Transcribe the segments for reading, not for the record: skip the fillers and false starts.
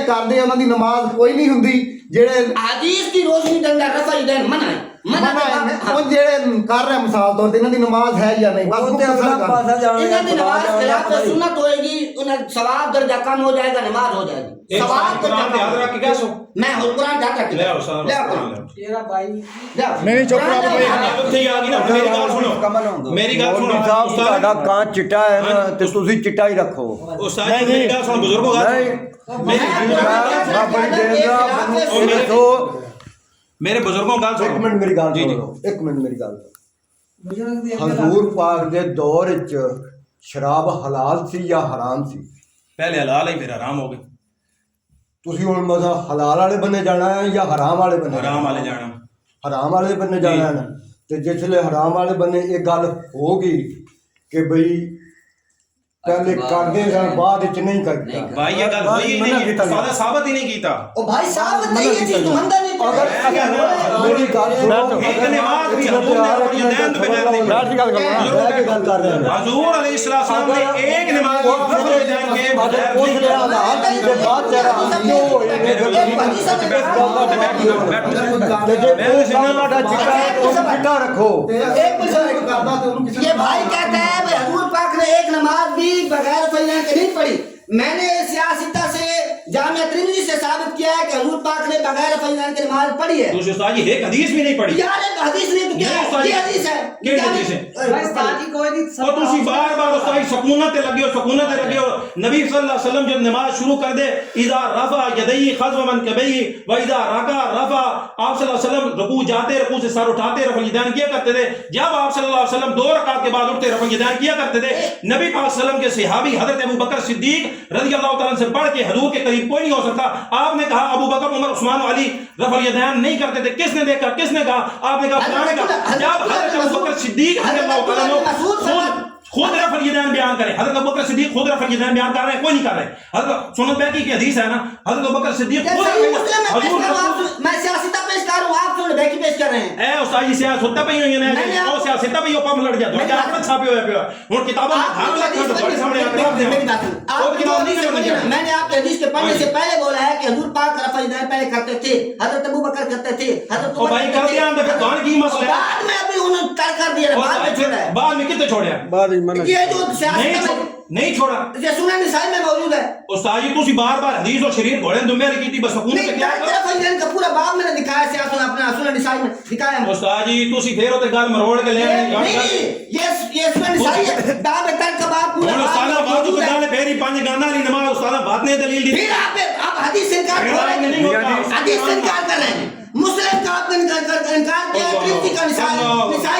ਜਿਹੜੇ ਕਰਦੇ ਉਹਨਾਂ ਦੀ ਨਮਾਜ਼ ਕੋਈ ਨਹੀਂ ਹੁੰਦੀ। ਜਿਹੜੇ حدیث کی روشنی کے اندر رفع یدین منع ہے ਉਹ ਜਿਹੜੇ ਕਰ ਰਹੇ ਮਿਸਾਲ ਤੌਰ ਤੇ ਇਹਨਾਂ ਦੀ ਨਮਾਜ਼ ਹੈ ਜਾਂ نہیں بس انہوں نے نماز خلاف سنت ہوئے گی، انہیں ثواب درجہ کم ہو جائے گا، نماز ہو جائے گی ثواب درجہ یاد رکھ کے سو میں قرآن یاد رکھ تیرا بھائی نہیں چپ رہا بھائی اوتھے آ گئی نا میری گل سنو صاحب تہاڈا کان چٹا ہے نا تے تسی چٹا ہی رکھو استاد میری گل سنو بزرگو میرے بزرگوں گل سنو ایک منٹ میری گل سنو ایک منٹ میری گل حضور پاک دے دور وچ شراب حلال سی یا حرام سی؟ پہلے حلال ہے پھر حرام ہو گئی تسی ہن مزہ حلال والے بننے جانا ہے یا حرام والے بننے؟ حرام والے جانا حرام والے بننے جانا ہے نا تے جس لے حرام والے بننے یہ گل ہوگی کہ بھئی پہلے کردے ہیں بعد وچ نہیں کرتا بھائی یہ گل ہوئی نہیں استاد ثابت ہی نہیں کیتا او بھائی ثابت نہیں ہے چیز تو مندہ نہیں میری گل سنو ایک نماز بھی حضور نے اپنی دین تو بغیر نہیں گل کر رہے ہیں حضور علیہ السلام نے ایک نماز اپنے دین کے بغیر اس لے حالات کے بعد جڑا کیوں ہوئے میں سننا دا چٹا ہے تو چٹا رکھو ایک یہ بھائی کہتا ہے کہ حضور پاک نے ایک نماز بھی بغیر فیضان کے نہیں پڑھی. میں نے سیاستہ سے جامعہ ترمذی سے ثابت کیا ہے کہ حضور پاک نے بغیر فیضان کی نماز پڑھی ہے. دوسرے استاد جی ایک حدیث بھی نہیں پڑھی. یار ایک حدیث نہیں تو کیا یہ حدیث ہے؟ کیا حدیث ہے؟ استاد جی کوئی نہیں. اور تسی بار بار استاد سکونت تے لگے ہو نبی صلی اللہ علیہ وسلم جب نماز شروع کر دے اذا رفع یدیہ خضو منکبیہ و اذا رکع رفع. آپ صلی اللہ علیہ وسلم رکوع جاتے رکوع سے سر اٹھاتے رفع الیدین کیا کرتے تھے. جب آپ صلی اللہ علیہ وسلم 2 رکعت کے بعد اٹھتے رفع الیدین کیا کرتے تھے. نبی پاک صلی اللہ علیہ وسلم کے صحابی حضرت ابو بکر صدیق رضی اللہ تعالیٰ سے بڑھ کے حضور کے قریب کوئی نہیں ہو سکتا. آپ نے کہا ابو بکر عمر عثمان علی رفع الیدین نہیں کرتے تھے. کس نے دیکھا؟ کس نے کہا؟ آپ نے کہا فلاں نے کہا. جب حضرت ابو بکر صدیق رضی اللہ تعالیٰ خود رفع الیدین بیان کرے, حضرت ابو بکر صدیق خود رفع الیدین بیان کر رہے ہیں, کوئی نہیں کر رہے. حضرت سنن بیہقی کی حدیث ہے نا, حضرت ابو بکر صدیق خود میں سیاستہ پیش کر رہا ہوں, آپ سنن بیہقی پیش کر رہے ہیں. اے استاد جی سیاستہ پہ ہی نہیں ہے, وہ سیاستہ پہ ہی پم لڑ گیا تو کیا اپنا چھاپے ہوئے پہ ہن کتابوں میں گھر لگ کے بڑے سامنے آ کے آپ کتاب نہیں سمجھنا. میں نے آپ کے حدیث کے پڑھنے سے پہلے بولا ہے کہ حضور پاک رفع الیدین پہلے کرتے تھے, حضرت ابو بکر کرتے تھے, حضرت او بھائی کر دیا تو پھر کون کی مسئلہ ہے؟ بعد میں ابھی انہوں کر دیا, بعد میں چھوڑا ہے. بعد میں کتنے چھوڑیا؟ بعد میں یہ جو سیاست نہیں چھوڑا. یہ سنن نسائی میں موجود ہے. استاد جی تسی بار بار حدیث اور شریعت گھوڑے دو میرے کی تھی بس حکومت سے کیا کرو. کا پورا باب میں نے دکھایا سیاست اپنا سنن نسائی میں دکھایا. استاد جی تسی پھر ہوتے گل مروڑ کے لے یہ سنن نسائی ہے. باب ترک کا باب پورا استاد بات تو گل پھر 5 گانا والی نماز استاد بات نے دلیل دی. پھر آپ حدیث سے انکار کر رہے ہیں, حدیث سے انکار کر رہے ہیں. مسلم کا آپ نے انکار کیا, ترمذی کا نسائی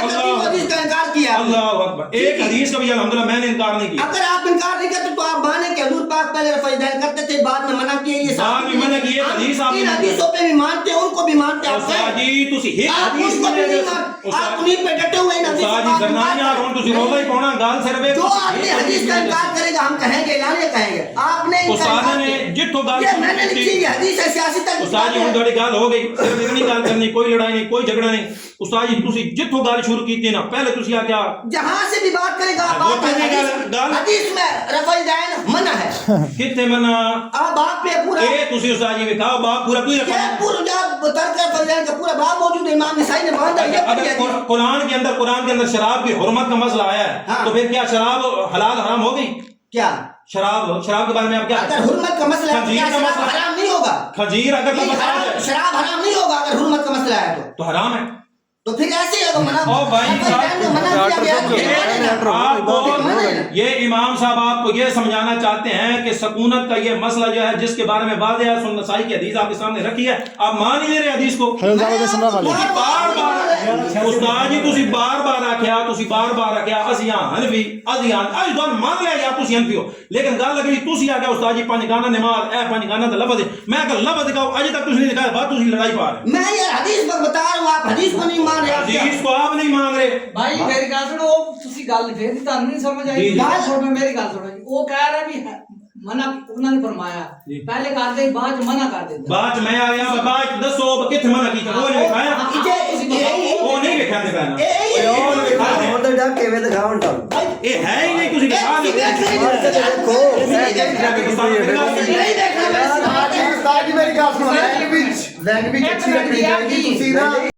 کا حدیث کا انکار کیا. اللہ اکبر. ایک حدیث کا بھی الحمدللہ میں نے انکار نہیں کیا. اگر آپ انکار نہیں کرتے تو آپ مانیں کہ حضور پاک پہلے رفع الیدین کرتے تھے, بعد میں منع کیے. یہ بعد میں منع کیے حدیث آپ ان حدیثوں پہ بھی مانتے ہیں, ان کو بھی مانتے ہیں. استاد جی تسی ایک حدیث کو بھی نہیں مانتے, آپ انہیں پہ ڈٹے ہوئے ہیں. استاد جی درمیان ہوں تسی روزہ ہی پڑھنا گال صرف جو آدمی حدیث کا انکار کرے گا ہم کہیں گے لانے کہیں گے. آپ نے استاد نے جتھوں گال یہ میں نے لکھی یہ حدیث ہے سیاسی تک. استاد جی ہن تھوڑی گل ہو گئی, صرف اتنی گل کرنی, کوئی لڑائی نہیں, کوئی جھگڑا نہیں. استاد جی تسی جتھوں گل شروع کی تھی نا پہلے تسی آ کیا جہاں سے بھی بات کرے گا آپ حدیث میں رفع الیدین منع ہے. کتنے منع؟ آپ باپ پہ پورا اے تسی استاد جی دکھاؤ باپ پورا کوئی رکھا یہ پورا جب ترک رفع الیدین کا پورا باب موجود ہے. امام نسائی نے باندھا ہے. اگر قرآن کے اندر شراب کی حرمت کا مسئلہ آیا ہے تو پھر کیا شراب حلال حرام ہو گئی؟ کیا شراب کے بارے میں آپ کیا؟ اگر حرمت کا مسئلہ ہے کیا شراب حرام نہیں ہوگا؟ خنزیر اگر شراب حرام نہیں ہوگا اگر حرمت کا مسئلہ ہے تو حرام ہے. تو پھر ایسے ہی ہے منع. او بھائی یہ امام صاحب آپ کو یہ سمجھانا چاہتے ہیں کہ سکونت کا یہ مسئلہ جو ہے جس کے بارے میں واضح ہے سنن نسائی کی حدیث آپ کے سامنے رکھی ہے, آپ مان ہی نہیں رہے حدیث کو. بار بار استاد جی تسی بار بار آکھیا اسیاں حنفی اسیاں اج دون مان لیا یا تسی حنفی ہو, لیکن گل لگی تسی آ گیا استاد جی 5 گانا نماز اے 5 گانا دا لفظ ہے. میں کہ لفظ دکھاؤ اج تک تسی نہیں دکھایا, بعد تسی لڑائی پا رہے. میں یہ حدیث پر بتا رہا ہوں, آپ حدیث کو نہیں مان رہے. حدیث کو آپ نہیں مان رہے. بھائی میری گل سنو, تسی گل پھر تانوں نہیں سمجھ آئی. گل چھوڑ میں میری گل سنو. وہ کہہ رہا بھی منع انہوں نے فرمایا پہلے کر دے بعد منع کر دے. بعد میں آیا بعد دسو کتھے منع کیتا, وہ نہیں دکھایا, وہ نہیں دکھا دے پہنا وہ تو ڈا کیویں دکھاون تا یہ ہے ہی نہیں, تسی دکھا دے دیکھو نہیں دیکھنا. ਲੈਂਗੁਏਜ ਇੱਕ ਅੱਛੀ ਮਿੰਟ ਰੱਖਣੀ ਯਾਰ ਚਾਹੀਦੀ ਜੀ। ਤੁਸੀਂ ਨਾ